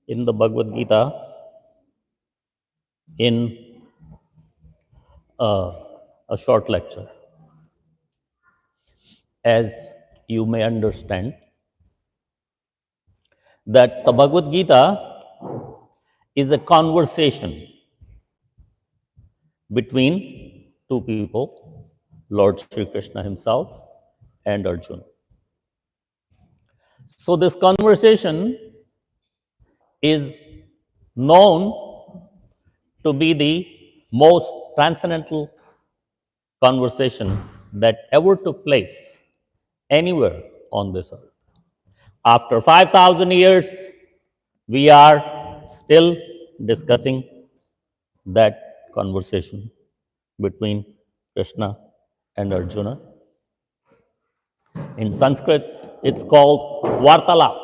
in the Bhagavad Gita in a short lecture. As you may understand, that the Bhagavad Gita is a conversation between two people, Lord Sri Krishna himself and Arjuna. So this conversation is known to be the most transcendental conversation that ever took place anywhere on this earth. After 5,000 years, we are still discussing that conversation between Krishna and Arjuna. In Sanskrit, it's called Vartala,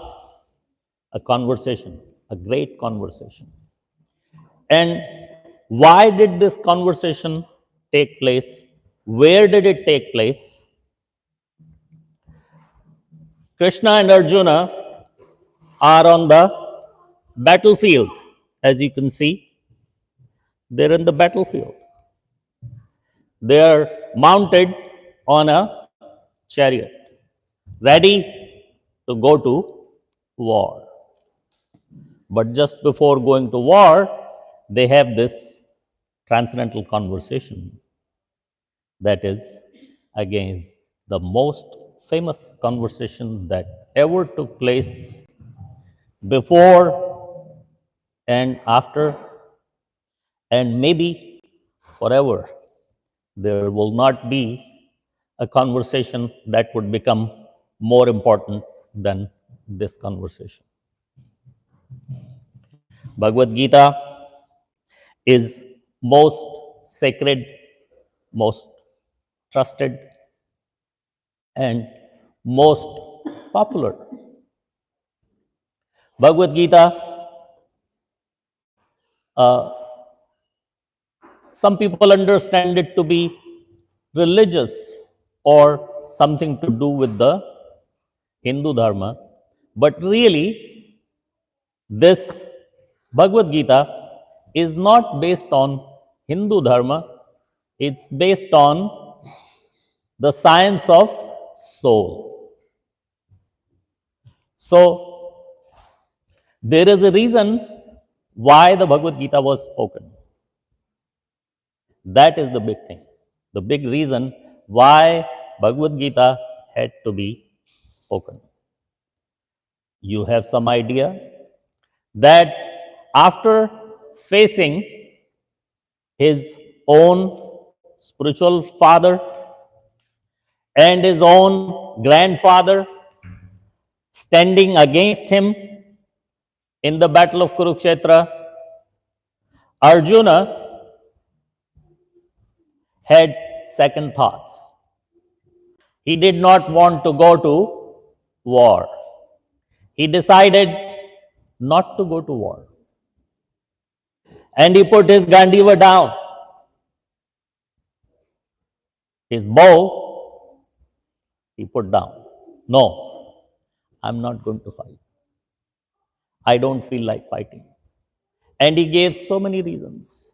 a conversation, a great conversation. And why did this conversation take place? Where did it take place? Krishna and Arjuna are on the battlefield. As you can see, they're in the battlefield. They are mounted on a chariot, ready to go to war. But just before going to war, they have this transcendental conversation. That is, again, the most famous conversation that ever took place before and after, and maybe forever. There will not be a conversation that would become more important than this conversation. Bhagavad Gita is most sacred, most trusted, and most popular. Bhagavad Gita, some people understand it to be religious or something to do with the Hindu Dharma, but really, this Bhagavad Gita is not based on Hindu Dharma, it's based on the science of soul. So, there is a reason why the Bhagavad Gita was spoken. That is the big thing. The big reason why Bhagavad Gita had to be spoken. You have some idea that after facing his own spiritual father and his own grandfather standing against him in the battle of Kurukshetra, Arjuna had second thoughts. He did not want to go to war. He decided not to go to war. And he put his Gandiva down. His bow, he put down. No, I'm not going to fight. I don't feel like fighting. And he gave so many reasons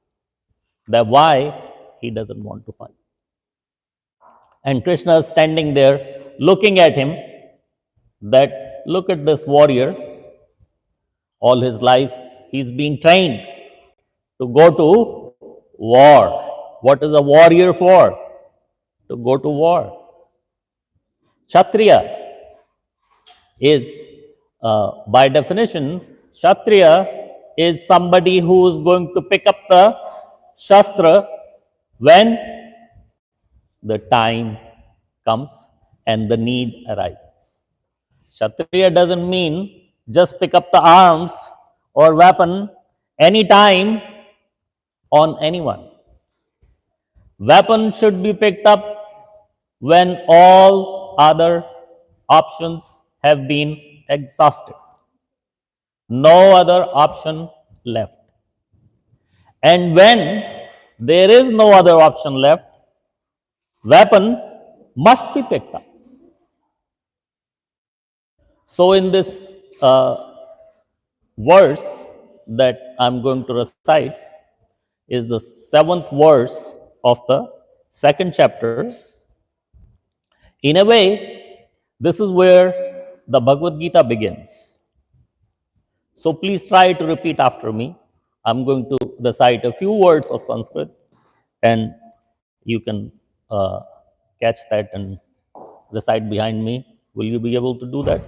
that why he doesn't want to fight. And Krishna is standing there looking at him, that look at this warrior. All his life he's been trained to go to war. What is a warrior for? To go to war. Kshatriya is, by definition, Kshatriya is somebody who is going to pick up the Shastra when the time comes and the need arises. Kshatriya doesn't mean just pick up the arms or weapon anytime on anyone. Weapon should be picked up when all other options have been exhausted. No other option left. And when there is no other option left, weapon must be picked up. So in this verse that I'm going to recite is the 7th verse of the 2nd chapter. In a way, this is where the Bhagavad Gita begins. So please try to repeat after me. I'm going to recite a few words of Sanskrit, and you can catch that and recite behind me. Will you be able to do that?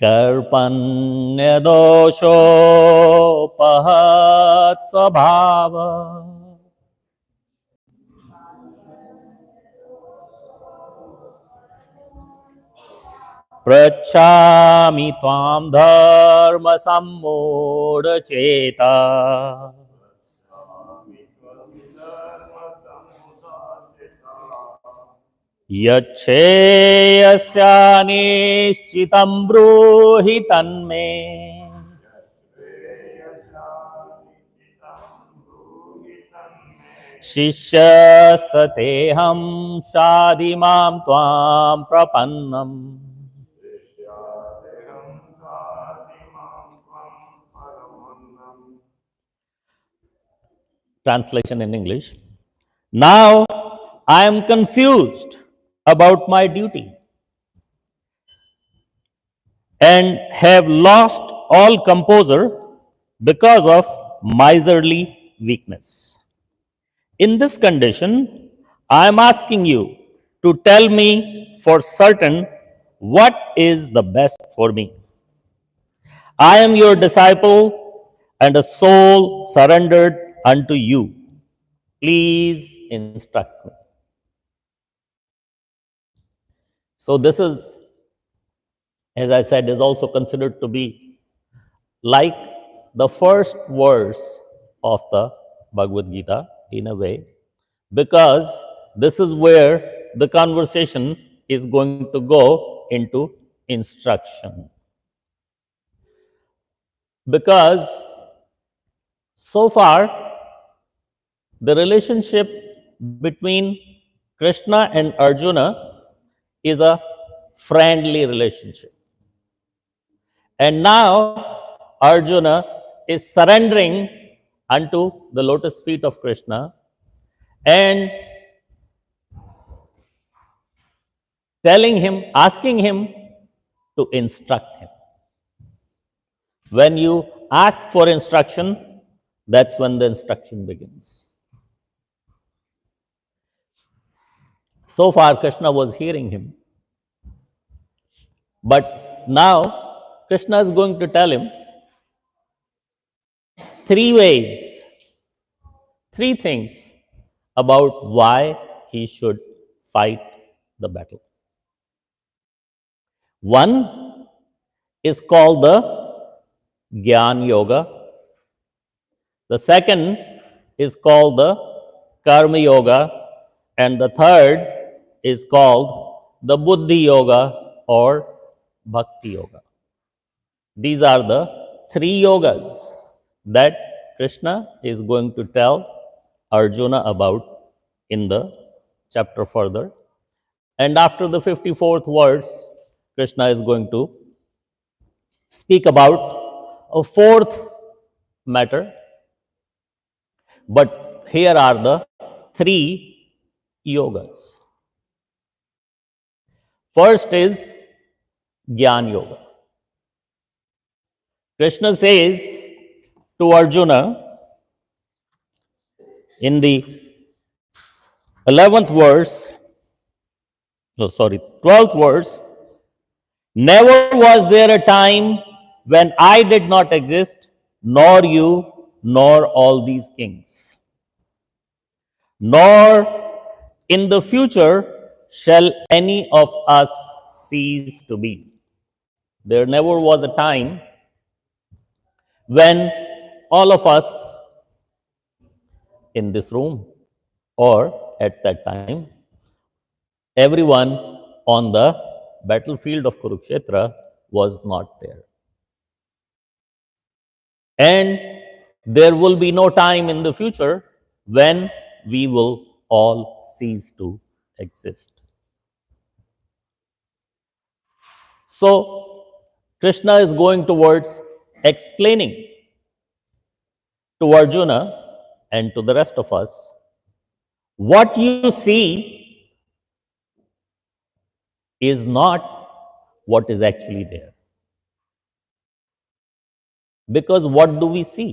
Karpanyadoshopahat svabhava prachami tvam dharma sammodacheta yaccheyasyanishchitam bruhi tanme शिष्यस्ततेऽहं शाधिमां त्वां प्रपन्नम्. Translation in English. Now I am confused about my duty and have lost all composure because of miserly weakness. In this condition, I am asking you to tell me for certain what is the best for me. I am your disciple and a soul surrendered unto you. Please instruct me. So, this is, as I said, is also considered to be like the first verse of the Bhagavad Gita in a way, because this is where the conversation is going to go into instruction. Because so far, the relationship between Krishna and Arjuna is a friendly relationship. And now Arjuna is surrendering unto the lotus feet of Krishna and telling him, asking him to instruct him. When you ask for instruction, that's when the instruction begins. So far, Krishna was hearing him. But now, Krishna is going to tell him 3 ways, 3 things about why he should fight the battle. One is called the Gyan Yoga. The second is called the Karma Yoga. And the third is called the Buddhi Yoga or Bhakti Yoga. These are the 3 yogas that Krishna is going to tell Arjuna about in the chapter further. And after the 54th verse, Krishna is going to speak about a 4th matter. But here are the 3 yogas. First is Gyan Yoga. Krishna says to Arjuna in the 12th verse, never was there a time when I did not exist, nor you, nor all these kings. Nor in the future shall any of us cease to be. There never was a time when all of us in this room or at that time, everyone on the battlefield of Kurukshetra was not there. And there will be no time in the future when we will all cease to exist. So, Krishna is going towards explaining to Arjuna and to the rest of us, what you see is not what is actually there. Because what do we see?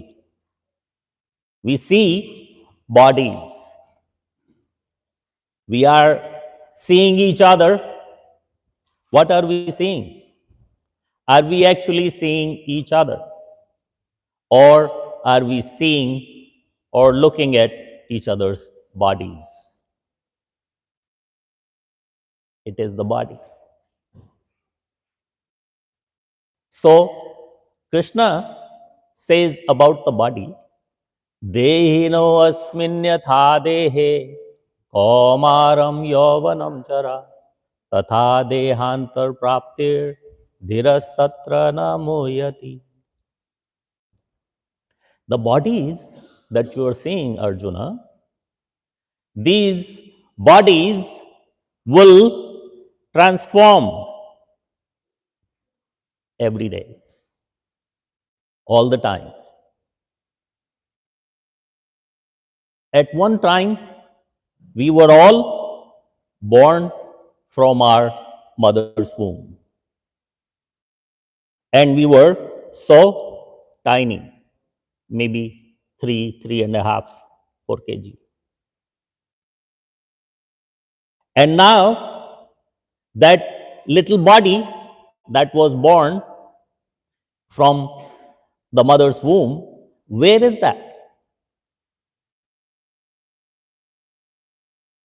We see bodies. We are seeing each other. What are we seeing? Are we actually seeing each other? Or are we seeing or looking at each other's bodies? It is the body. So, Krishna says about the body, Dehino asminyatha dehe kaumaram yauvanam chara tatha dehantar praptir dhirastatra na mohyati. The bodies that you are seeing, Arjuna, these bodies will transform every day, all the time. At one time, we were all born from our mother's womb. And we were so tiny, maybe 3.5, 4 kg. And now, that little body that was born from the mother's womb, where is that?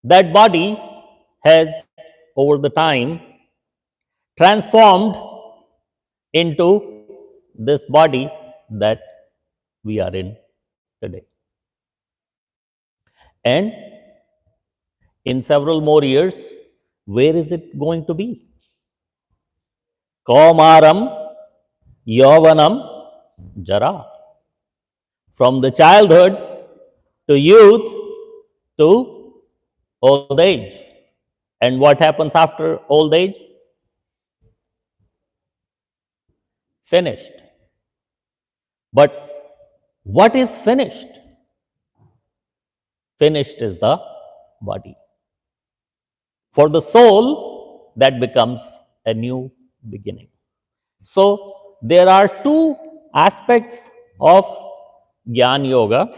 That body has, over the time, transformed into this body that we are in today. And in several more years, where is it going to be? Kaumaram Yauvanam Jara. From the childhood to youth to old age. And what happens after old age? Finished. But what is finished? Finished is the body. For the soul, that becomes a new beginning. So, there are two aspects of Jnana Yoga.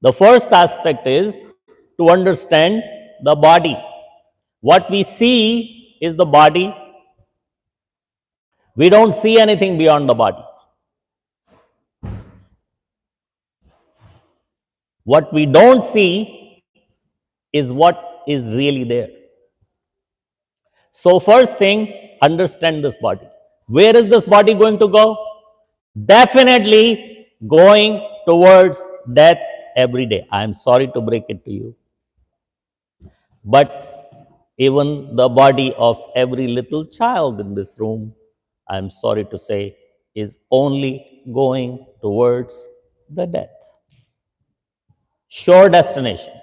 The first aspect is to understand the body. What we see is the body. We don't see anything beyond the body. What we don't see is what is really there. So, first thing, understand this body. Where is this body going to go? Definitely going towards death every day. I am sorry to break it to you. But even the body of every little child in this room, I am sorry to say, is only going towards the death. Sure destination.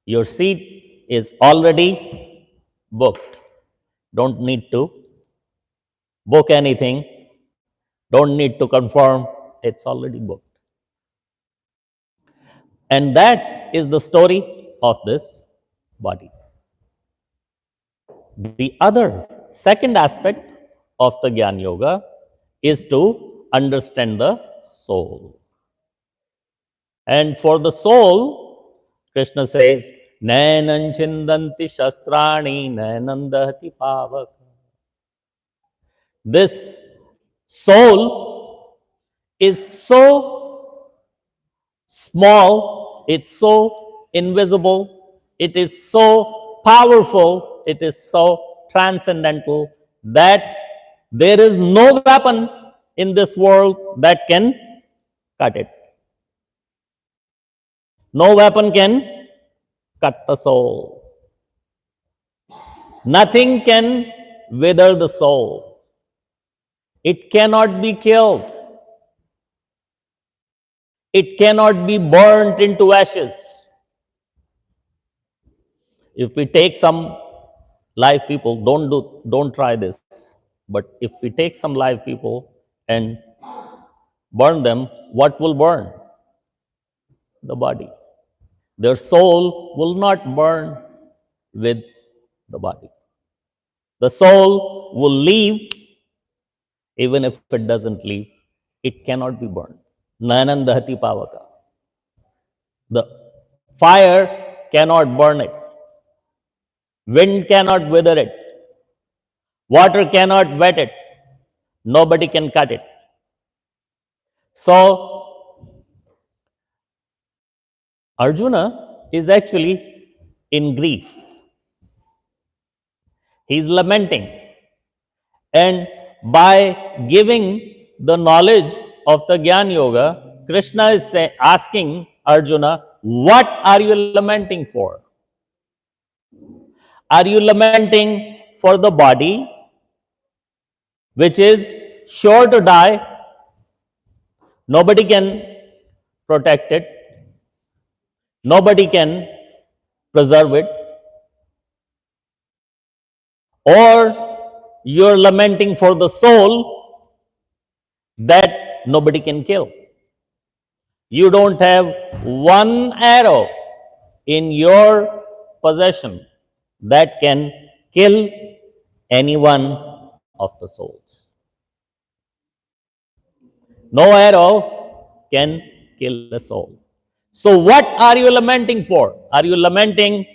Your seat is already booked. Don't need to book anything. Don't need to confirm. It's already booked. And that is the story of this body. The other, second aspect of the Jnana Yoga is to understand the soul. And for the soul, Krishna says, Nainam chindanti shastrani nainandahati pavaka. This soul is so small, it's so invisible, it is so powerful, it is so transcendental that there is no weapon in this world that can cut it. No weapon can cut the soul. Nothing can wither the soul. It cannot be killed. It cannot be burnt into ashes. If we take some live people, don't try this. But if we take some live people and burn them, what will burn? The body. Their soul will not burn with the body. The soul will leave. Even if it doesn't leave, it cannot be burned. Nanan dahati pavaka. The fire cannot burn it. Wind cannot wither it. Water cannot wet it. Nobody can cut it. So, Arjuna is actually in grief. He's lamenting. And by giving the knowledge of the Gyan Yoga, Krishna is asking Arjuna, what are you lamenting for? Are you lamenting for the body, which is sure to die? Nobody can protect it. Nobody can preserve it. Or you're lamenting for the soul that nobody can kill. You don't have one arrow in your possession that can kill any one of the souls. No arrow can kill a soul. So, what are you lamenting for? Are you lamenting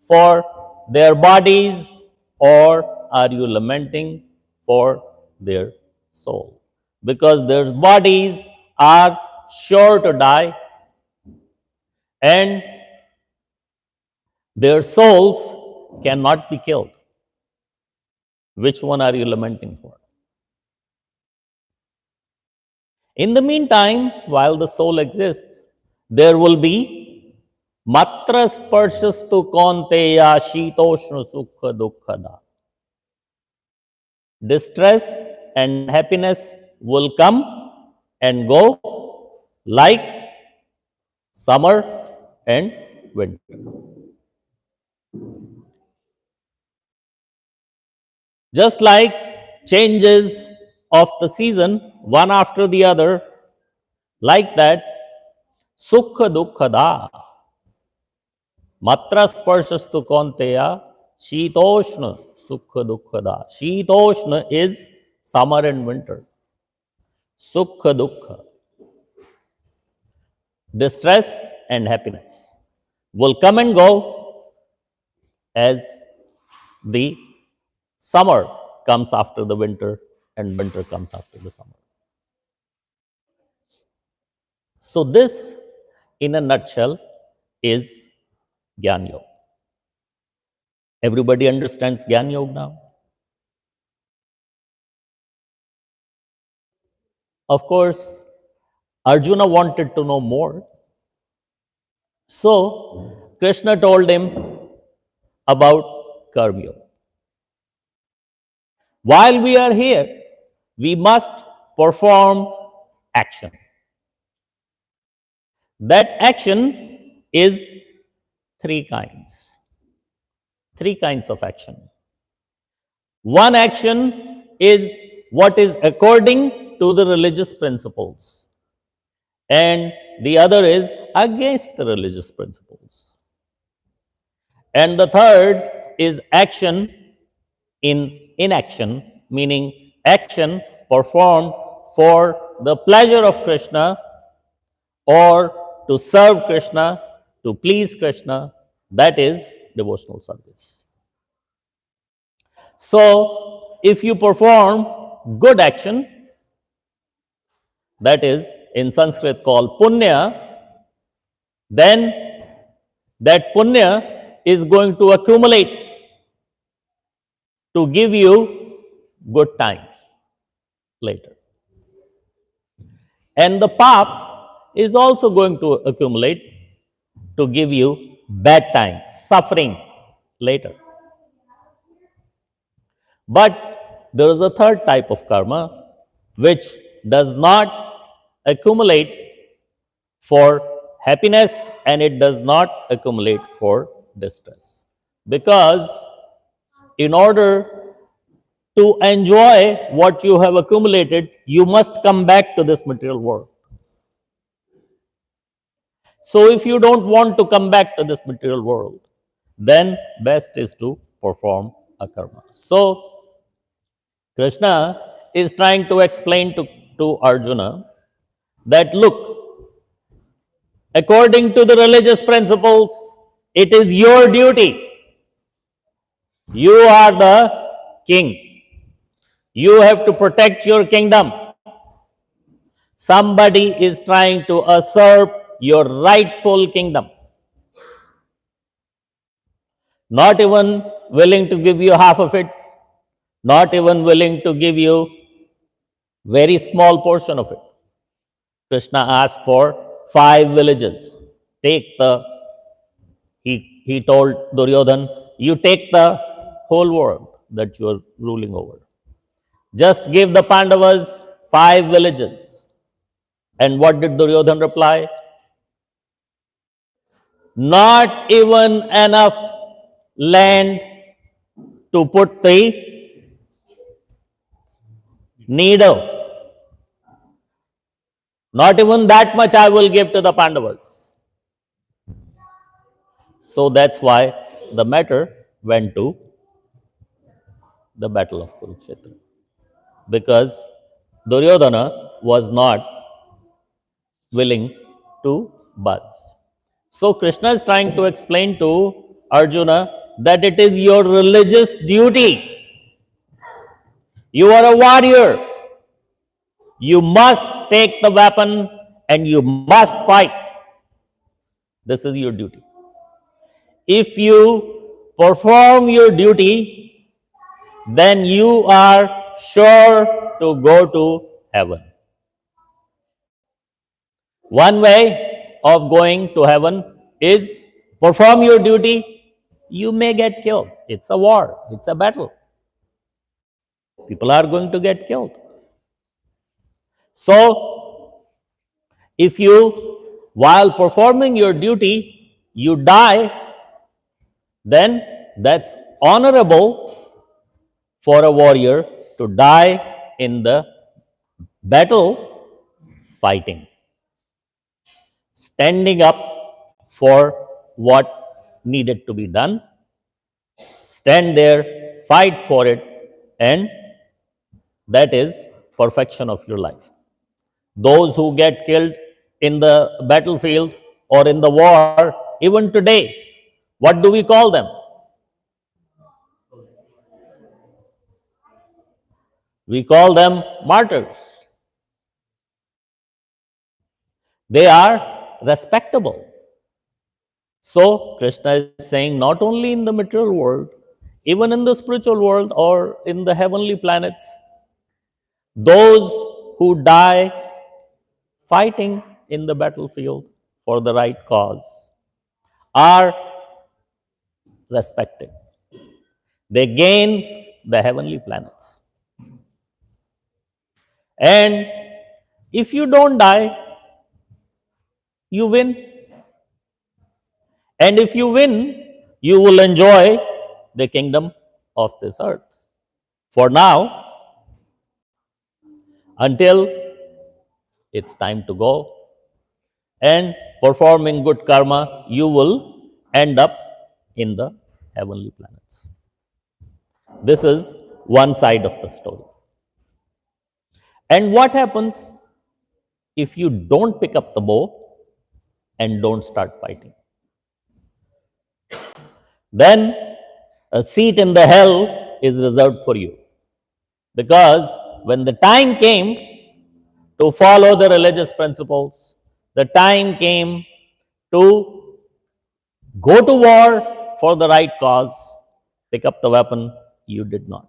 for their bodies, or are you lamenting for their soul? Because their bodies are sure to die, and their souls cannot be killed. Which one are you lamenting for? In the meantime, while the soul exists, there will be matra sparshastu kaunteya shitoshna sukha dukkhada. Distress and happiness will come and go like summer and winter. Just like changes of the season, one after the other, like that, sukha dukkhada. Matra sparshastu kaunteya shitoshna sukha dukkhada. Shitoshna is summer and winter. Sukha dukkha, distress and happiness, will come and go as the summer comes after the winter and winter comes after the summer. So, this in a nutshell is Gyan Yoga. Everybody understands Gyan Yoga now? Of course, Arjuna wanted to know more. So, Krishna told him about Karma Yoga. While we are here, we must perform action. That action is three kinds. Three kinds of action. One action is what is according to the religious principles, and the other is against the religious principles. And the third is action in inaction, meaning action performed for the pleasure of Krishna or to serve Krishna, to please Krishna, that is devotional service. So, if you perform good action, that is in Sanskrit called punya, then that punya is going to accumulate to give you good time later. And the pap is also going to accumulate to give you bad times, suffering later. But there is a third type of karma which does not accumulate for happiness and it does not accumulate for distress. Because In order to enjoy what you have accumulated, you must come back to this material world. So if you don't want to come back to this material world, then best is to perform a karma. So Krishna is trying to explain to Arjuna that look, according to the religious principles, it is your duty. You are the king. You have to protect your kingdom. Somebody is trying to usurp your rightful kingdom, not even willing to give you half of it, not even willing to give you very small portion of it. Krishna asked for 5 villages. He told Duryodhan, you take the whole world that you are ruling over. Just give the Pandavas 5 villages. And what did Duryodhan reply? Not even enough land to put the needle. Not even that much I will give to the Pandavas. So that's why the matter went to the battle of Kurukshetra. Because Duryodhana was not willing to budge. So Krishna is trying to explain to Arjuna that it is your religious duty. You are a warrior. You must take the weapon and you must fight. This is your duty. If you perform your duty, then you are sure to go to heaven. One way of going to heaven is perform your duty. You may get killed. It's a war. It's a battle. People are going to get killed. So, if you, while performing your duty, you die, then that's honorable for a warrior to die in the battle fighting, standing up for what needed to be done, stand there, fight for it, and that is perfection of your life. Those who get killed in the battlefield or in the war, even today, what do we call them? We call them martyrs. They are respectable. So, Krishna is saying not only in the material world, even in the spiritual world or in the heavenly planets, those who die fighting in the battlefield for the right cause are respected. They gain the heavenly planets. And if you don't die, you win. And if you win, you will enjoy the kingdom of this earth. For now, until it's time to go and performing good karma, you will end up in the heavenly planets. This is one side of the story. And what happens if you don't pick up the bow and don't start fighting? Then a seat in the hell is reserved for you. Because when the time came to follow the religious principles, the time came to go to war for the right cause, pick up the weapon, you did not.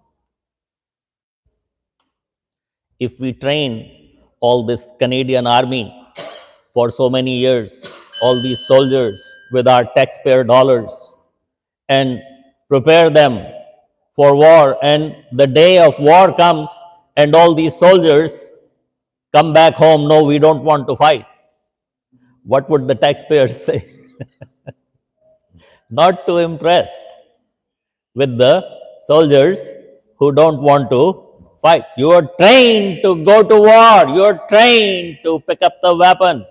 If we train all this Canadian army for so many years, all these soldiers with our taxpayer dollars, and prepare them for war, and the day of war comes and all these soldiers come back home, no, we don't want to fight. What would the taxpayers say? Not too impressed with the soldiers who don't want to fight. You are trained to go to war. You are trained to pick up the weapon.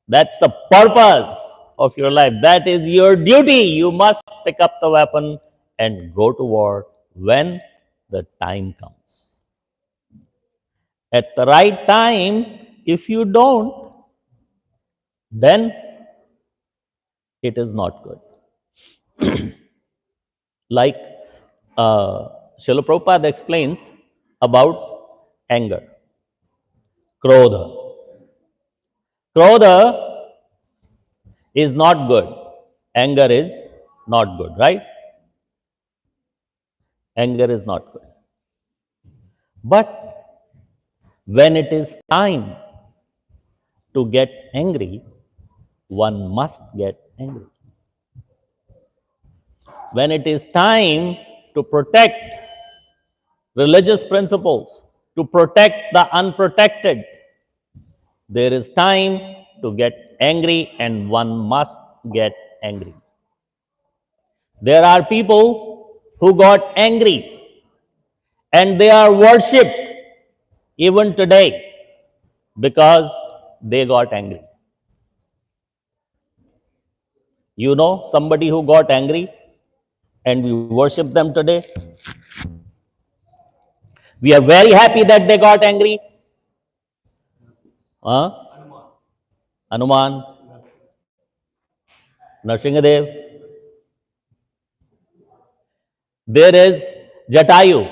That's the purpose of your life. That is your duty. You must pick up the weapon and go to war when the time comes. At the right time, if you don't, then it is not good. Like Srila Prabhupada explains about anger, krodha. Krodha is not good. Anger is not good, right? Anger is not good. But when it is time to get angry, one must get angry. When it is time to protect religious principles, to protect the unprotected, there is time to get angry and one must get angry. There are people who got angry and they are worshipped even today because they got angry. You know somebody who got angry and we worship them today? We are very happy that they got angry. Huh? Hanuman, Narsingadev. There is Jatayu,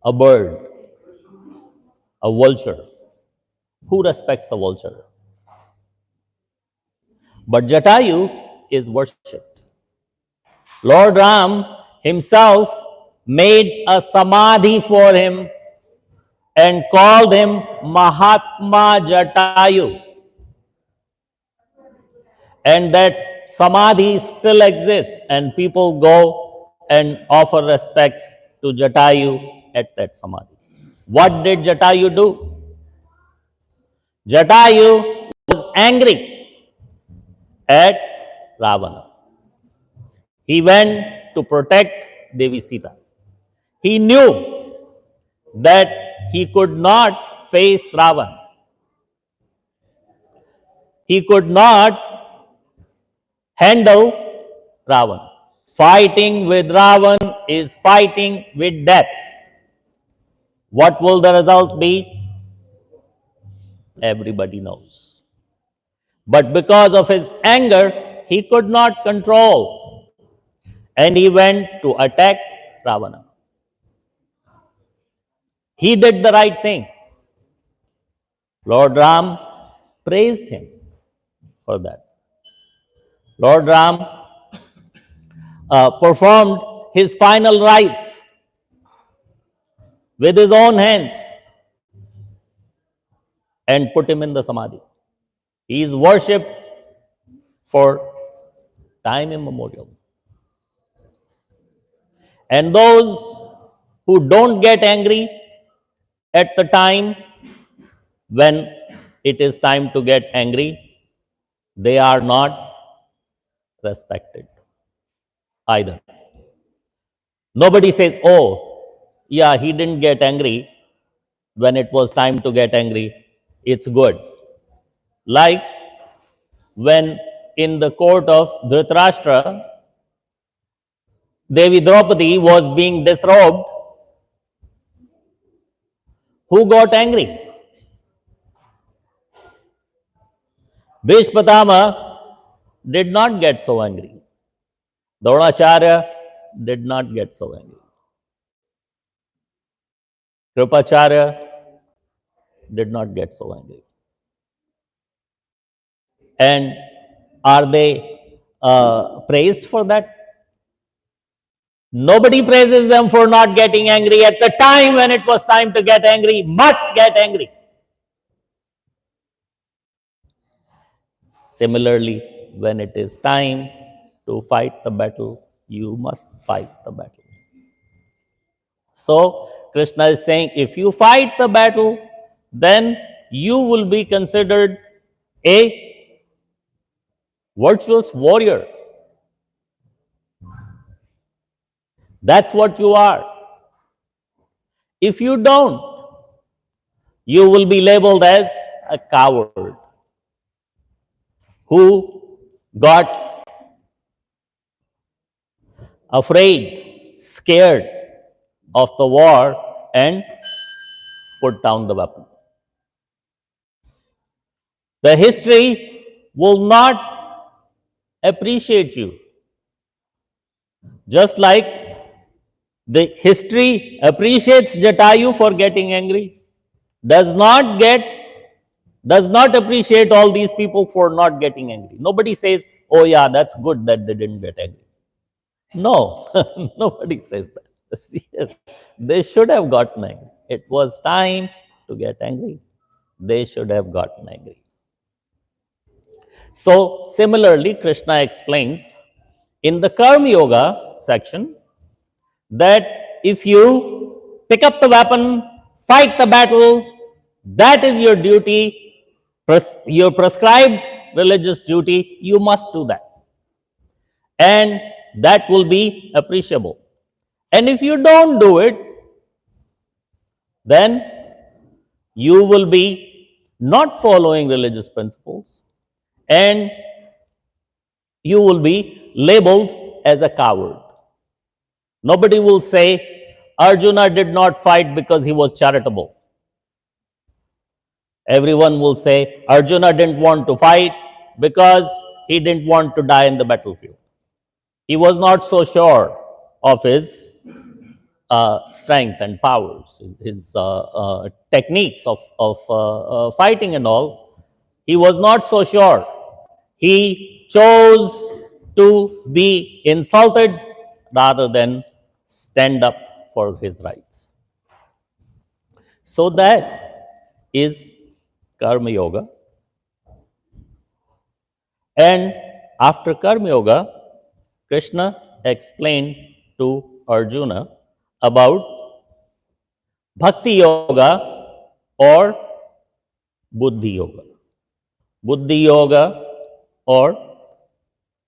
a bird, a vulture. Who respects a vulture? But Jatayu is worshipped. Lord Ram himself made a samadhi for him and called him Mahatma Jatayu. And that samadhi still exists, and people go and offer respects to Jatayu at that samadhi. What did Jatayu do? Jatayu was angry at Ravana. He went to protect Devi Sita. He knew that he could not face Ravan. He could not handle Ravan. Fighting with Ravan is fighting with death. What will the result be? Everybody knows. But because of his anger, he could not control. And he went to attack Ravana. He did the right thing. Lord Ram praised him for that. Lord Ram performed his final rites with his own hands and put him in the samadhi. He is worshipped for time immemorial. And those who don't get angry at the time when it is time to get angry, they are not respected either. Nobody says, oh, yeah, he didn't get angry when it was time to get angry. It's good. Like when in the court of Dhritarashtra, Devi Draupadi was being disrobed, who got angry? Bhishmatama did not get so angry. Dronacharya did not get so angry. Kripacharya did not get so angry. And are they praised for that? Nobody praises them for not getting angry at the time when it was time to get angry. Must get angry. Similarly, when it is time to fight the battle, you must fight the battle. So, Krishna is saying, if you fight the battle, then you will be considered a virtuous warrior. That's what you are. If you don't, you will be labeled as a coward who got afraid, scared of the war and put down the weapon. The history will not appreciate you. Just like the history appreciates Jatayu for getting angry, does not appreciate all these people for not getting angry. Nobody says, oh yeah, that's good that they didn't get angry. No, nobody says that. Yes, they should have gotten angry. It was time to get angry. They should have gotten angry. So, similarly, Krishna explains in the Karma Yoga section that if you pick up the weapon, fight the battle, that is your duty, your prescribed religious duty, you must do that. And that will be appreciable. And if you don't do it, then you will be not following religious principles and you will be labeled as a coward. Nobody will say Arjuna did not fight because he was charitable. Everyone will say Arjuna didn't want to fight because he didn't want to die in the battlefield. He was not so sure of his strength and powers, his techniques of fighting and all. He was not so sure. He chose to be insulted rather than stand up for his rights. So that is Karma Yoga. And after Karma Yoga, Krishna explained to Arjuna about Bhakti Yoga or Buddhi Yoga. Buddhi Yoga or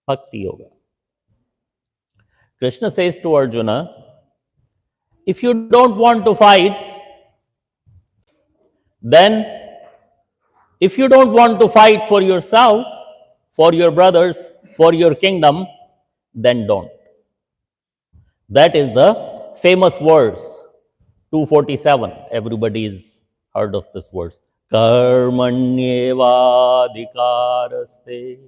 Bhakti Yoga. Krishna says to Arjuna, if you don't want to fight, then if you don't want to fight for yourself, for your brothers, for your kingdom, then don't. That is the famous verse, 247. Everybody's heard of this verse. Karmanyevadhikaraste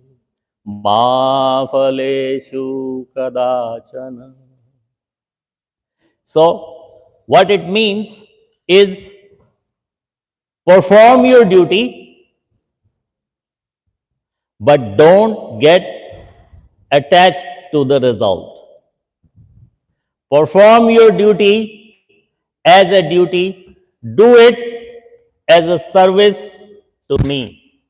ma phaleshu kadachana. So, what it means is perform your duty, but don't get attached to the result. Perform your duty as a duty, do it as a service to me.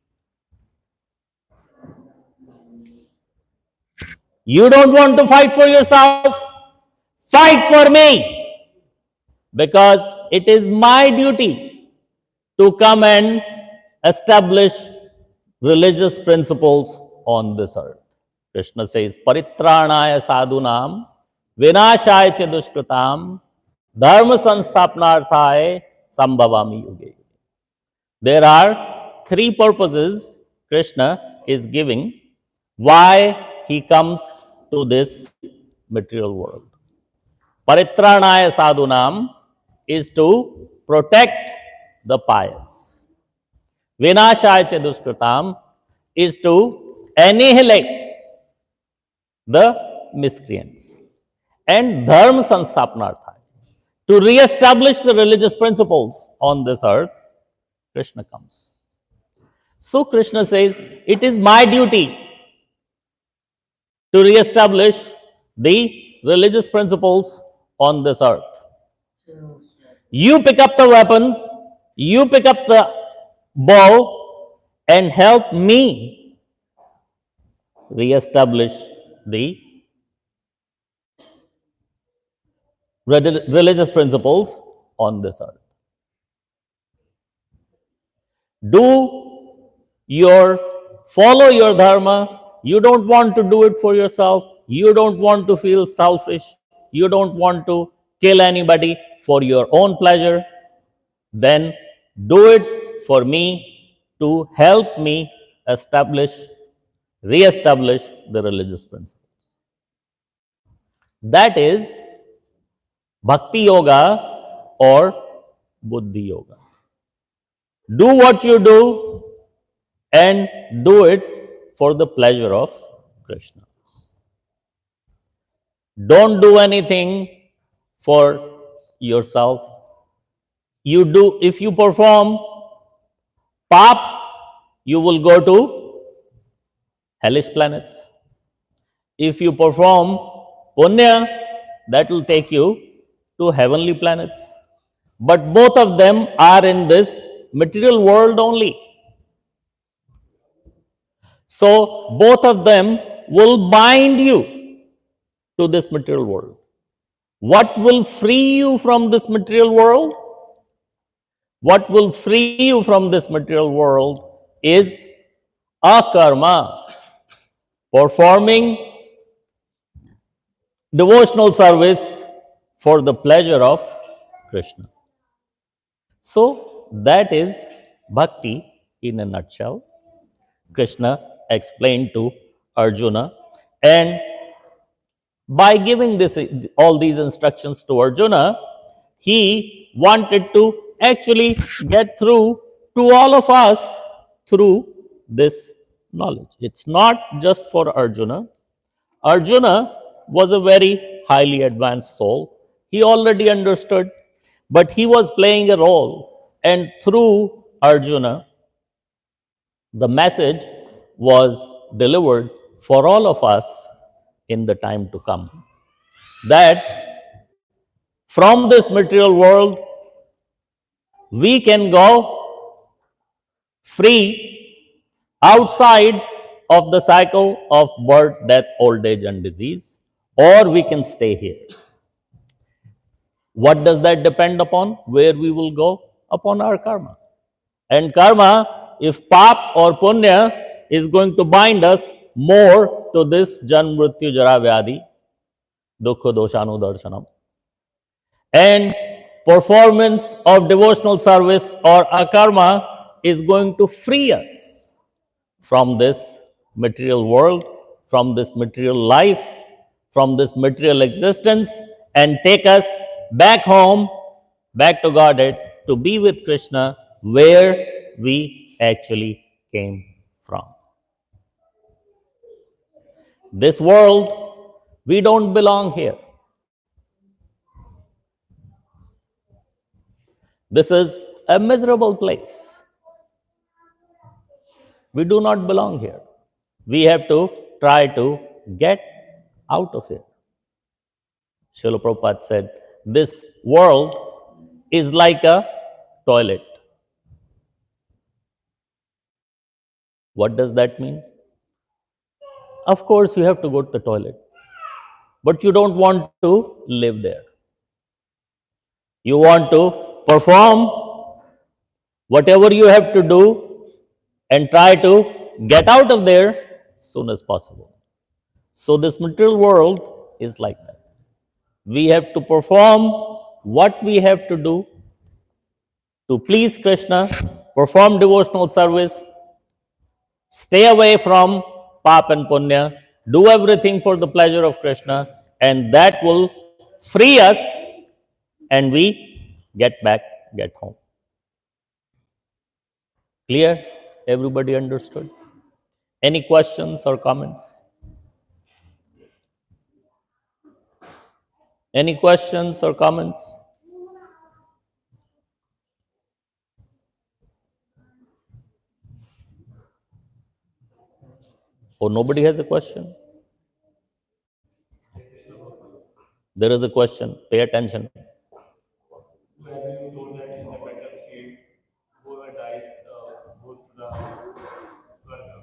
You don't want to fight for yourself, fight for me, because it is my duty to come and establish religious principles on this earth. Krishna says, Paritranaya sadhunam, vinashaya cha dushkritam, dharma sanstapnarthaya sambhavami yuge. There are three purposes Krishna is giving why he comes to this material world. Paritranaya sadhunam is to protect the pious. Vinashaya cha dushkritam is to annihilate the miscreants. And dharma sanstapnarthaya, to re-establish the religious principles on this earth, Krishna comes. So Krishna says, it is my duty to re-establish the religious principles on this earth. You pick up the weapons, you pick up the bow, and help me re-establish the religious principles on this earth. Follow your dharma. You don't want to do it for yourself. You don't want to feel selfish. you don't want to kill anybody for your own pleasure, then do it for me to help me re-establish the religious principle. That is Bhakti Yoga or Buddhi Yoga. Do what you do and do it for the pleasure of Krishna. Don't do anything for yourself. You do, if you perform pap, you will go to hellish planets. If you perform punya, that will take you to heavenly planets. But both of them are in this material world only. So both of them will bind you to this material world. What will free you from this material world? What will free you from this material world is akarma, performing devotional service for the pleasure of Krishna. So that is bhakti in a nutshell. Krishna explained to Arjuna, and by giving all these instructions to Arjuna, he wanted to actually get through to all of us through this knowledge. It's not just for Arjuna. Arjuna was a very highly advanced soul. He already understood, but he was playing a role. And through Arjuna, the message was delivered for all of us in the time to come. That from this material world, we can go free outside of the cycle of birth, death, old age, and disease, or we can stay here. What does that depend upon? Where we will go? Upon our karma. And karma, if pap or punya, is going to bind us more to this jan mrityu jara vyadi, dukkha doshanu darshanam. And performance of devotional service or akarma is going to free us from this material world, from this material life, from this material existence, and take us back home, back to Godhead, to be with Krishna, where we actually came from. This world, we don't belong here. This is a miserable place. We do not belong here. We have to try to get out of it. Srila Prabhupada said, this world is like a toilet. What does that mean? Of course, you have to go to the toilet, but you don't want to live there. You want to perform whatever you have to do and try to get out of there as soon as possible. So this material world is like that. We have to perform what we have to do to please Krishna, perform devotional service, stay away from pap and punya, do everything for the pleasure of Krishna, and that will free us and we get home. Clear? Everybody understood? Any questions or comments? Any questions or comments? Oh, nobody has a question? There is a question. Pay attention. As you told that in the battlefield, whoever dies goes to the Swarga.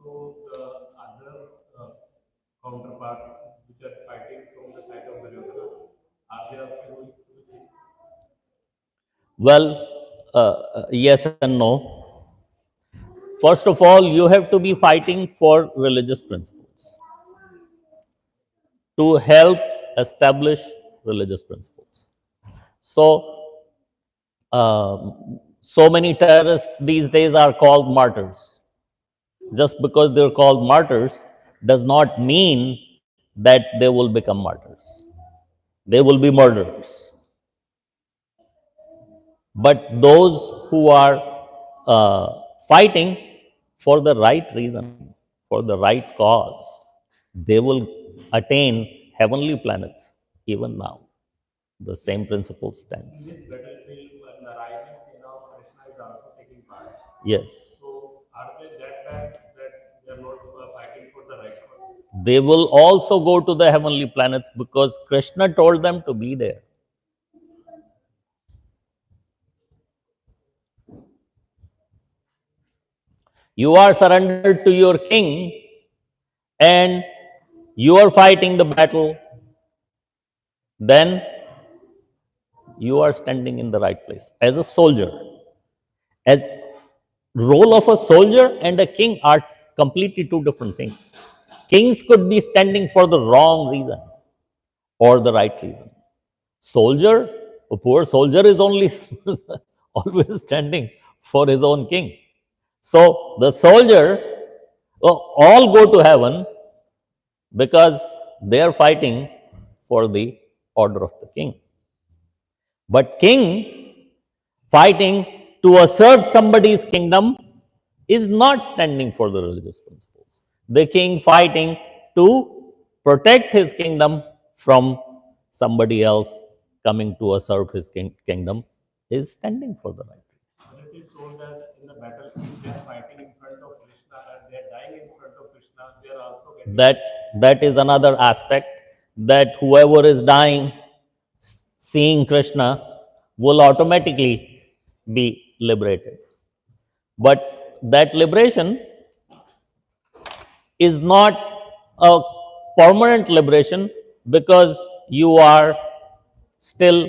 So the other counterpart which are fighting from the side of Duryodhana, are they also going to the same? Well, yes and no. First of all, you have to be fighting for religious principles to help establish religious principles. So, so many terrorists these days are called martyrs. Just because they're called martyrs does not mean that they will become martyrs. They will be murderers. But those who are fighting for the right reason, for the right cause, they will attain heavenly planets even now. The same principle In stands. this battlefield, Narayani Sena of Krishna is also taking part. Yes. So, are they that bad that they are not fighting for the right cause? They will also go to the heavenly planets because Krishna told them to be there. You are surrendered to your king and you are fighting the battle, then you are standing in the right place as a soldier. As role of a soldier and a king are completely two different things. Kings could be standing for the wrong reason or the right reason. Soldier, a poor soldier is only always standing for his own king. So the soldier all go to heaven because they are fighting for the order of the king. But king fighting to assert somebody's kingdom is not standing for the religious principles. The king fighting to protect his kingdom from somebody else coming to assert his kingdom is standing for the right. But it is told that in the battlefield they are fighting in front of Krishna and they are dying in front of Krishna. They are also getting. That that is another aspect, that whoever is dying seeing Krishna will automatically be liberated. But that liberation is not a permanent liberation because still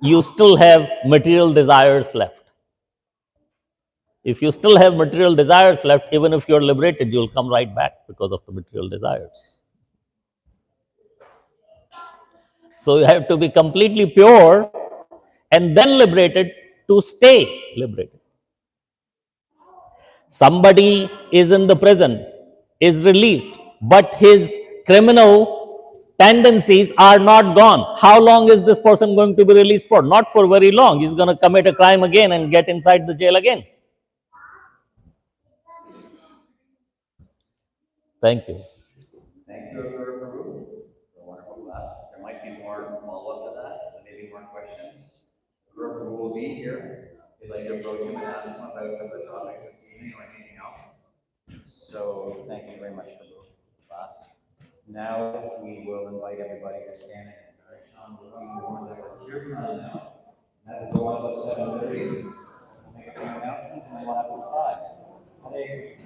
you still have material desires left. If you still have material desires left, even if you're liberated, you'll come right back because of the material desires. So you have to be completely pure and then liberated to stay liberated. Somebody is in the prison, is released, but his criminal tendencies are not gone. How long is this person going to be released for? Not for very long. He's going to commit a crime again and get inside the jail again. Thank you. Thank you, Akrura Prabhu, for a wonderful class. There might be more follow-up to that, there may be more questions. Akrura Prabhu will be here. If you'd like to approach him and ask him about some of the topics this evening or anything else. So thank you very much, Prabhu, for the class. Now we will invite everybody to stand in Sean will be the ones that are here now. That will go on about 7:30. We'll make a few announcements and then we'll have to decide. Hare Krishna.